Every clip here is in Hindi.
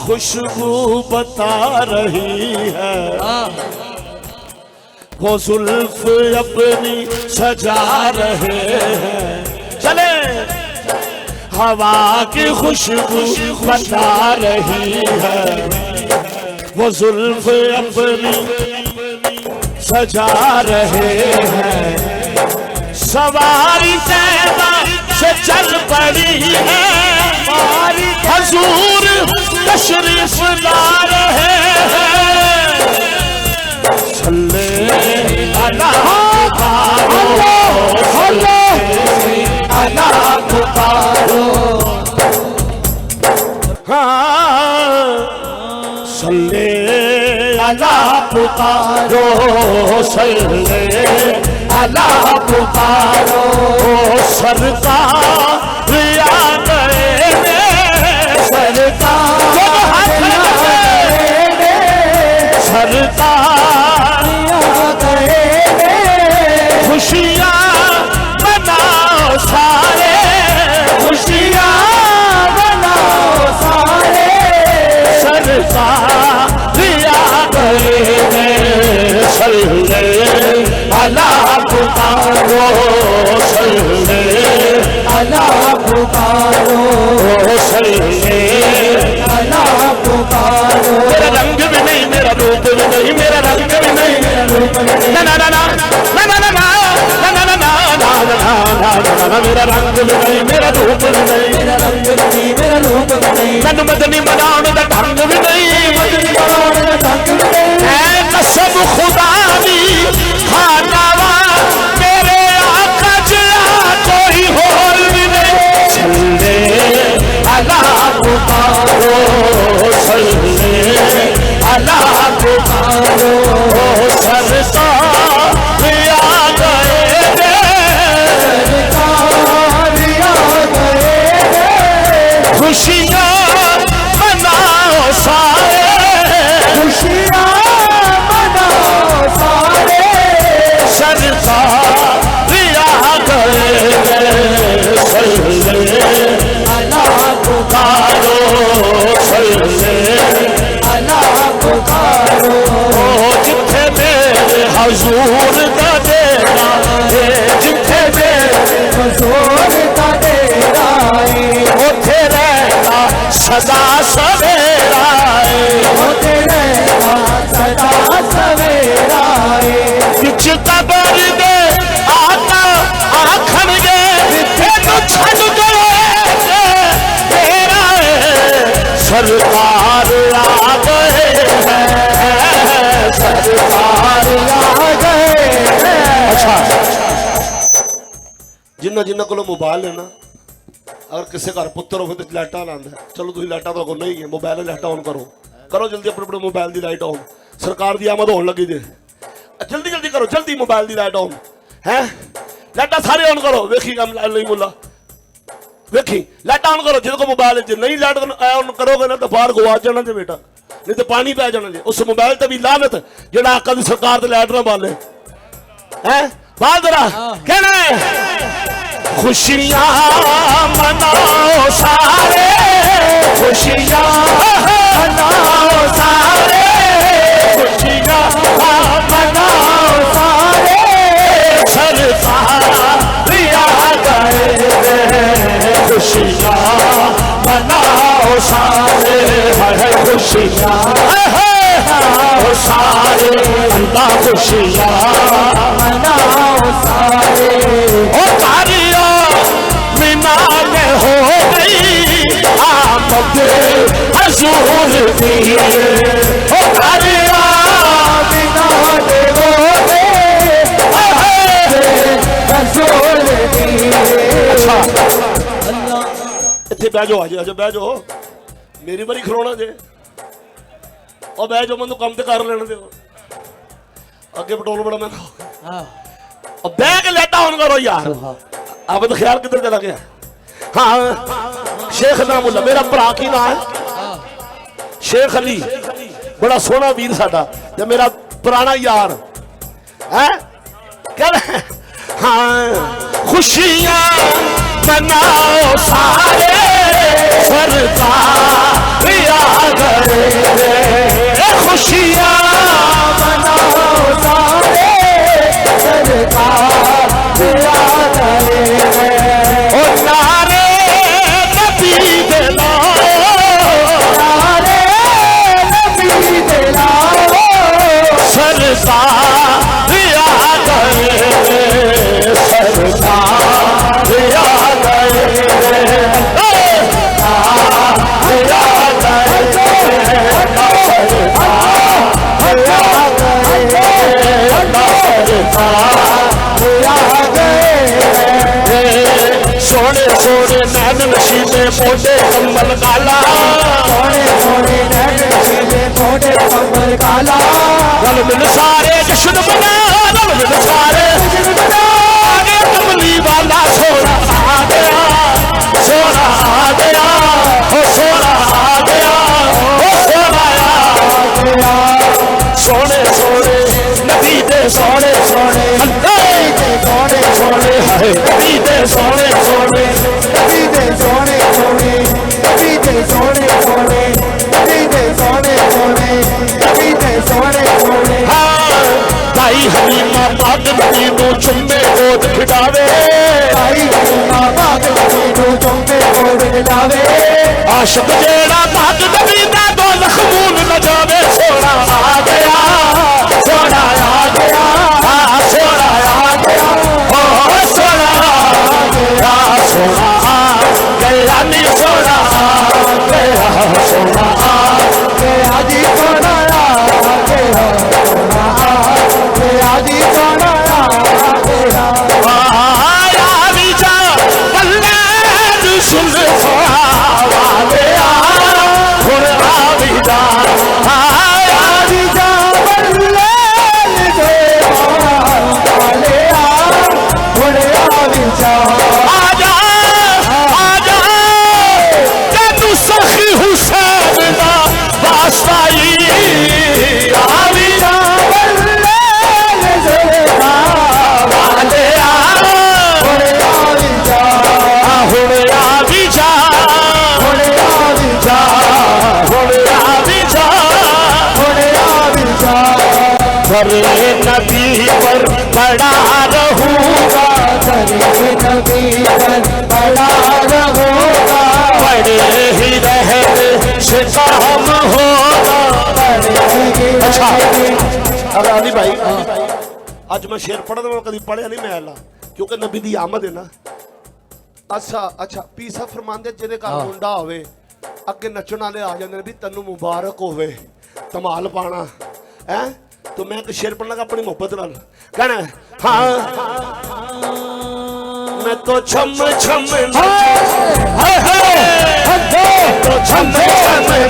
खुशबू बता रही है, वो जुल्फ अपनी सजा रहे हैं। चले हवा की खुशबू बता रही है, वो जुल्फ अपनी सजा रहे हैं। सवारी तैबा से चल पड़ी है, हजूर तशरीफ ला रहे हैं। सल्ले अला पुकारो, सल्ले अला पुकारो, हाँ सल्ले अला पुकारो, सल्ले अला पुकारो। सरकार आ गए, सरकार सरकार आ गए। खुशियाँ मनाओ सारे, खुशियाँ मनाओ सारे। सरकार आ गए, सल्ले अला पुकारो, सल्ले अला पुकारो, सल्ले अला पुकारो। मेरा रंग भी नहीं, मेरा रूप भी नहीं, मेरा रंग भी नहीं, मेरा रूप भी नहीं। ना ना ना ना ना ना ना ना ना ना ना ना, मेरा रंग भी नहीं, मेरा रूप भी नहीं, मेरा रंग भी नहीं, मेरा रूप भी नहीं। मैनू मदनी बनाने दा ढंग भी नहीं, मदनी बनाने दा ढंग भी नहीं। ऐ कसम खुदा दी खाना वा, मेरे आका जिया कोई होर भी नहीं। सल्ले अला पुकारो, सल्ले अला पुकारो। सरकार आ गए, सरकार आ गए। खुशियाँ मनाओ सारे, खुशियाँ मनाओ सारे। सरकार आ गए, सल्ले अला पुकारो, सल्ले अला पुकारो। जिथे मेरे हजूर दा डेरा है, जिथे मेरे हजूर दा डेरा है, उथे रहता सदा सवेरा है, उथे रहता सदा सवेरा है। बिच कबर दे आका आखणगे, तेनू छड्ड गए तेरा है। सरकार आ गए हैं, सरकार आ गए। अच्छा, जिन्ना जिन्ना को मोबाइल है ना, अगर किसी घर पुत्र हो तो लाइटा लांदा, चलो तुम लाइटा तो नहीं है, मोबाइल लाइटा ऑन करो, करो जल्दी अपने अपने मोबाइल की लाइट ऑन। सरकार की आमद होने लगी जे, जल्दी जल्दी करो, जल्दी मोबाइल की लाइट ऑन है। लाइटा सारे ऑन करो, वेखी काम नहीं मुला, वेखी लाइट ऑन करो। जिसको मोबाइल नहीं लाइट ऑन करोगे ना तो बाहर गवा जाना जे बेटा, नहीं तो पानी पै जाना जे। उस मोबाइल ते भी लानत जेड़ा आका दी सरकार ते लाइट ना बाले हैं। बाल जरा कहना है, खुशियाँ मनाओ सारे, खुशियाँ मनाओ सारे, खुशियाँ मनाओ सारे। सरकार आ गए, खुशियाँ मनाओ सारे, है खुशियाँ मनाओ सारे। अल्लाह खुशियाँ मनाओ सारे। ओ तारिया मिनाल हो गई आमद हजूर की, ओ तारिया मिनाल हो गई हजूर की। अच्छा इतने बह जाओ, आज बह जाओ, मेरी बारी खलोना जे, और बह जाओ, मैं काम तो कर लेने दो, अगे पेट्रोल बड़ा महंगा। और बह के लाइट ऑन करो यार, अब तो ख्याल किधर चला गया। हाँ शेख नामुल्ला मेरा भरा की ना है, शेख अली बड़ा सोहना वीर साडा, ते मेरा पुराना यार है। हाँ खुशियाँ मनाओ सारे, सरकार आ गए खुशियाँ मनाओ सारे सरकार आ गए ओ नारे नबी दे लाओ नारे नबी दे लाओ सरकार आ गए सरकार आ गए सोने सोने नैन नशीले मोटे कम्बल काला सोने सोने नैन नशीले मोटे कम्बल काला रल मिल सारे जश्न मना रल मिल सारे जश्न मना आगे कमली वाला सोना आ गया सोना आ गया हो सोना आ गया हो सोना आ गया सोने सोने नबी दे सोने सोने नबी दे सोने सोने नबी दे सोने सोने नबी दे सोने सोने नबी दे सोने सोने नबी दे सोने सोने नबी दे सोने सोने भाई हलीमा पाक नबी नू चुम्मे गोद खिडावे भाई हलीमा पाक नबी नू चुम्मे गोद खिडावे आशिक जेड़ा पाक नबी दा दो लखमून न जावे सोना आ गया सोना आ गया सोना आ गया ओ सोना आ गया सोना आ गया नी सोना आ गया सोना आ गया जी सोना आ गया सोना आ गया जी सोना आ गया आया भी जा बल्ले सुन वाले हुन आ भी जा आया भी जा बल्ले वाले हुन आ भी जा आजा आजा तेनू सखी हुसैन दा वास्ताई आ भी जा बल्ले वाले हुन आ भी जा हुन आ भी जा हुन आ भी जा हुन आ भी जा हुन आ भी जा करे नबी पर बड़ा रहूंगा करे नबी पर बड़ा रहूंगा बड़े ही रहने से काम होगा बड़े ही अच्छा अगर अली भाई आज मैं शेर पढ़ा तो कभी पढ़िया नहीं मैं अल्लाह क्योंकि नबी दी आमद है ना अच्छा अच्छा पीसा फरमांदे जेदे घर मुंडा होवे अगे नचण वाले आ जांदे भी तन्नू मुबारक होवे धमाल पाना है तो मैं एक शेर पढ़ना अपनी मोहब्बत नाल कहना हाँ मैं तो छम छम हाय हाय तो छम छम मैं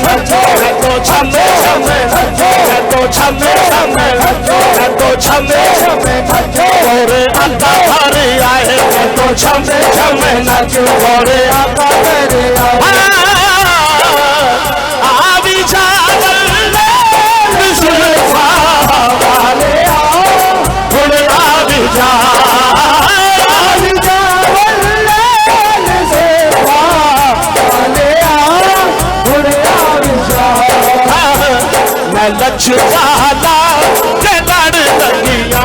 तो छम छम मैं तो छम छम मैं तो छम छम और आका भरे आए मैं तो छम छम नाचूं और आका भरे आए आ भी जा बल्ले सुल्फा वाले हुन आ भी जा लच वाला के लड़ लगिया